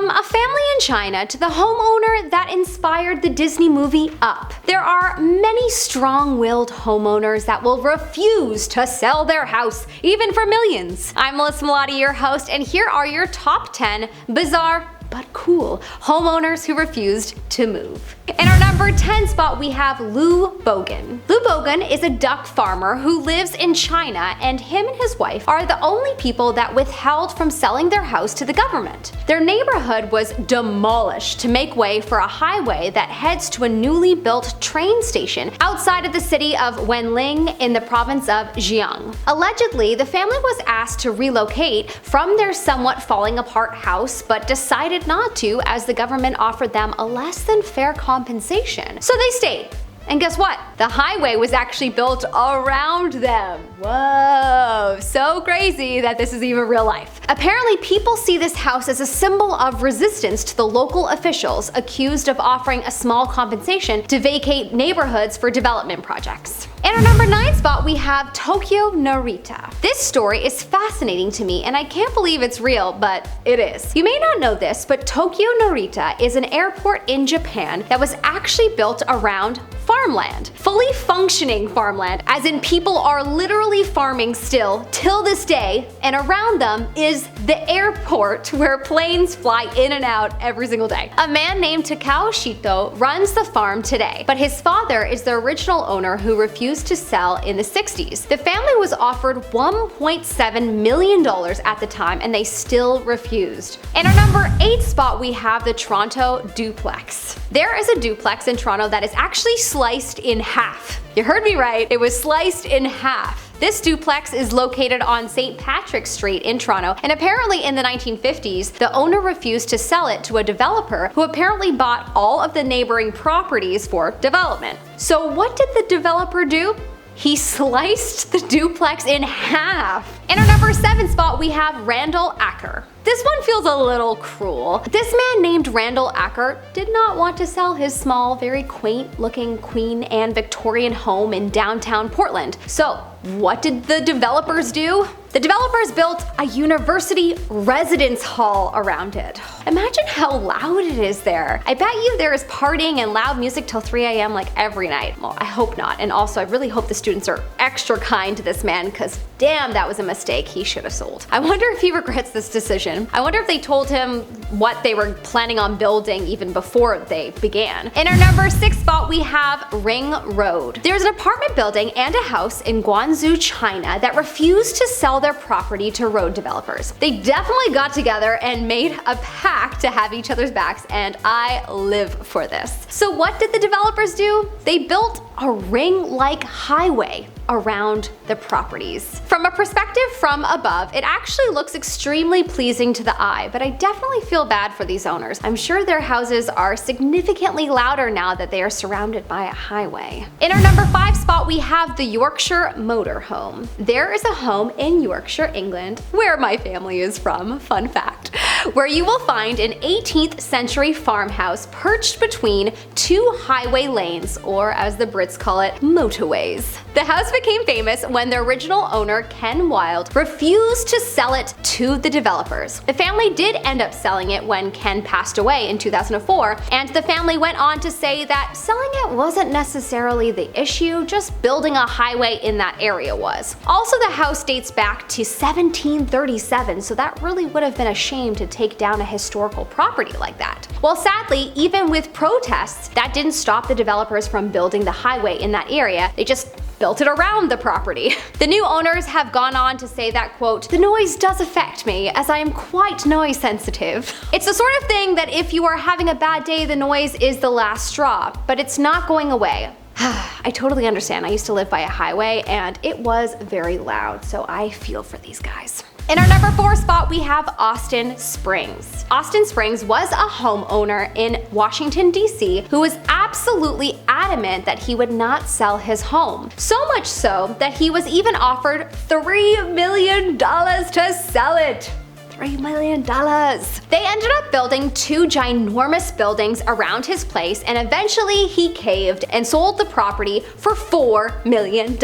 From a family in China to the homeowner that inspired the Disney movie Up, there are many strong-willed homeowners that will refuse to sell their house, even for millions. I'm Melissa Melotti, your host, and here are your top 10 bizarre but cool homeowners who refused to move. In our number 10 spot, we have Lu Baogen. Lu Baogen is a duck farmer who lives in China, and him and his wife are the only people that withheld from selling their house to the government. Their neighborhood was demolished to make way for a highway that heads to a newly built train station outside of the city of Wenling in the province of Jiang. Allegedly, the family was asked to relocate from their somewhat falling apart house, but decided not to as the government offered them a less than fair compensation. So they stayed. And guess what? The highway was actually built around them. Whoa, so crazy that this is even real life. Apparently, people see this house as a symbol of resistance to the local officials accused of offering a small compensation to vacate neighborhoods for development projects. In our number 9 spot, we have Tokyo Narita. This story is fascinating to me, and I can't believe it's real, but it is. You may not know this, but Tokyo Narita is an airport in Japan that was actually built around farmland. Fully functioning farmland, as in people are literally farming still till this day, and around them is the airport where planes fly in and out every single day. A man named Takao Shito runs the farm today, but his father is the original owner who refused to sell in the 60s. The family was offered $1.7 million at the time, and they still refused. In our number 8 spot, we have the Toronto Duplex. There is a duplex in Toronto that is actually sliced in half. You heard me right, it was sliced in half. This duplex is located on St. Patrick Street in Toronto, and apparently in the 1950s, the owner refused to sell it to a developer who apparently bought all of the neighboring properties for development. So what did the developer do? He sliced the duplex in half. In our number 7 spot, we have Randal Acker. This one feels a little cruel. This man named Randal Acker did not want to sell his small, very quaint looking Queen Anne Victorian home in downtown Portland. So what did the developers do? The developers built a university residence hall around it. Imagine how loud it is there. I bet you there is partying and loud music till 3 a.m. like every night. Well, I hope not. And also, I really hope the students are extra kind to this man, because damn, that was a mistake he should have sold. I wonder if he regrets this decision. I wonder if they told him what they were planning on building even before they began. In our number 6 spot, we have Ring Road. There's an apartment building and a house in Guangzhou, China that refused to sell their property to road developers. They definitely got together and made a pact to have each other's backs, and I live for this. So what did the developers do? They built a ring-like highway around the properties. From a perspective from above, it actually looks extremely pleasing to the eye, but I definitely feel bad for these owners. I'm sure their houses are significantly louder now that they are surrounded by a highway. In our number 5 spot, we have the Yorkshire Motorhome. There is a home in Yorkshire, England, where my family is from, fun fact, where you will find an 18th century farmhouse perched between 2 highway lanes, or as the Brits call it, motorways. The house became famous when the original owner, Ken Wild, refused to sell it to the developers. The family did end up selling it when Ken passed away in 2004, and the family went on to say that selling it wasn't necessarily the issue, just building a highway in that area was. Also, the house dates back to 1737, so that really would have been a shame to take down a historical property like that. Well, sadly, even with protests, that didn't stop the developers from building the highway in that area. They just built it around the property. The new owners have gone on to say that, quote, "The noise does affect me, as I am quite noise sensitive." It's the sort of thing that if you are having a bad day, the noise is the last straw, but it's not going away. I totally understand. I used to live by a highway and it was very loud, so I feel for these guys. In our number 4 spot, we have Austin Spriggs. Austin Spriggs was a homeowner in Washington, D.C. who was absolutely adamant that he would not sell his home. So much so that he was even offered $3 million to sell it. $3 million. They ended up building 2 ginormous buildings around his place, and eventually he caved and sold the property for $4 million.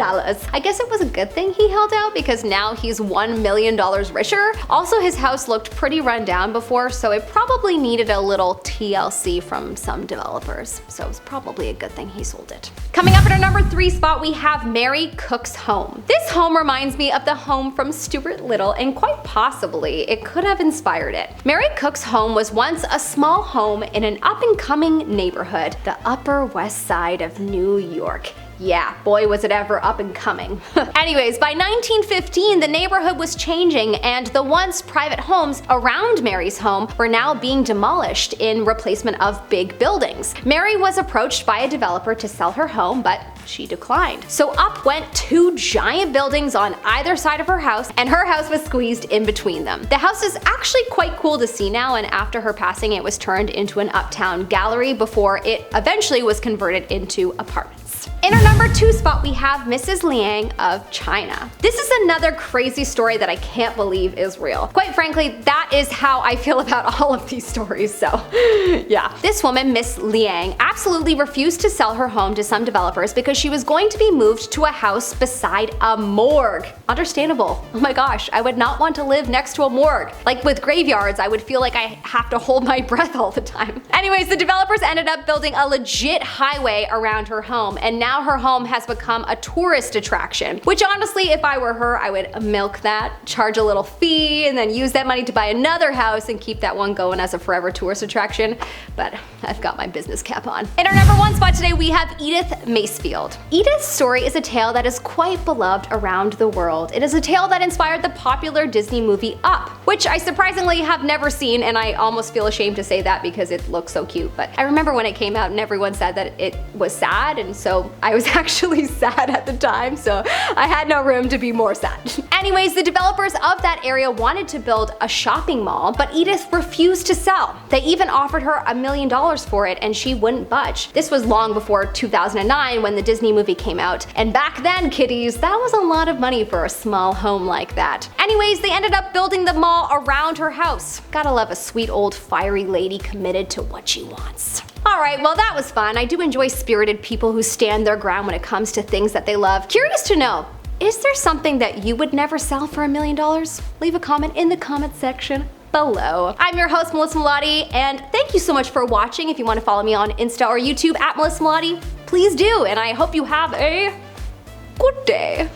I guess it was a good thing he held out because now he's $1 million richer. Also, his house looked pretty run down before, so it probably needed a little TLC from some developers. So it was probably a good thing he sold it. Coming up at our number 3 spot, we have Mary Cook's home. This home reminds me of the home from Stuart Little, and quite possibly it could have inspired it. Mary Cook's home was once a small home in an up-and-coming neighborhood, the Upper West Side of New York. Yeah, boy was it ever up and coming. Anyways, by 1915, the neighborhood was changing, and the once private homes around Mary's home were now being demolished in replacement of big buildings. Mary was approached by a developer to sell her home, but she declined. So up went 2 giant buildings on either side of her house, and her house was squeezed in between them. The house is actually quite cool to see now, and after her passing it was turned into an uptown gallery before it eventually was converted into apartments. In our number 2 spot, we have Mrs. Liang of China. This is another crazy story that I can't believe is real. Quite frankly, that is how I feel about all of these stories, so yeah. This woman, Miss Liang, absolutely refused to sell her home to some developers because she was going to be moved to a house beside a morgue. Understandable. Oh my gosh, I would not want to live next to a morgue. Like with graveyards, I would feel like I have to hold my breath all the time. Anyways, the developers ended up building a legit highway around her home, and now her home has become a tourist attraction, which honestly, if I were her, I would milk that, charge a little fee, and then use that money to buy another house and keep that one going as a forever tourist attraction. But I've got my business cap on. In our number 1 spot today, we have Edith Macefield. Edith's story is a tale that is quite beloved around the world. It is a tale that inspired the popular Disney movie Up, which I surprisingly have never seen, and I almost feel ashamed to say that because it looks so cute. But I remember when it came out and everyone said that it was sad, and so I was actually sad at the time, so I had no room to be more sad. Anyways, the developers of that area wanted to build a shopping mall, but Edith refused to sell. They even offered her $1 million for it, and she wouldn't budge. This was long before 2009 when the Disney movie came out, and back then, kiddies, that was a lot of money for a small home like that. Anyways, they ended up building the mall around her house. Gotta love a sweet old fiery lady committed to what she wants. Alright, well that was fun. I do enjoy spirited people who stand their ground when it comes to things that they love. Curious to know, is there something that you would never sell for $1 million? Leave a comment in the comment section below. I'm your host, Melissa Melotti, and thank you so much for watching. If you want to follow me on Insta or YouTube at Melissa Melotti, please do, and I hope you have a good day.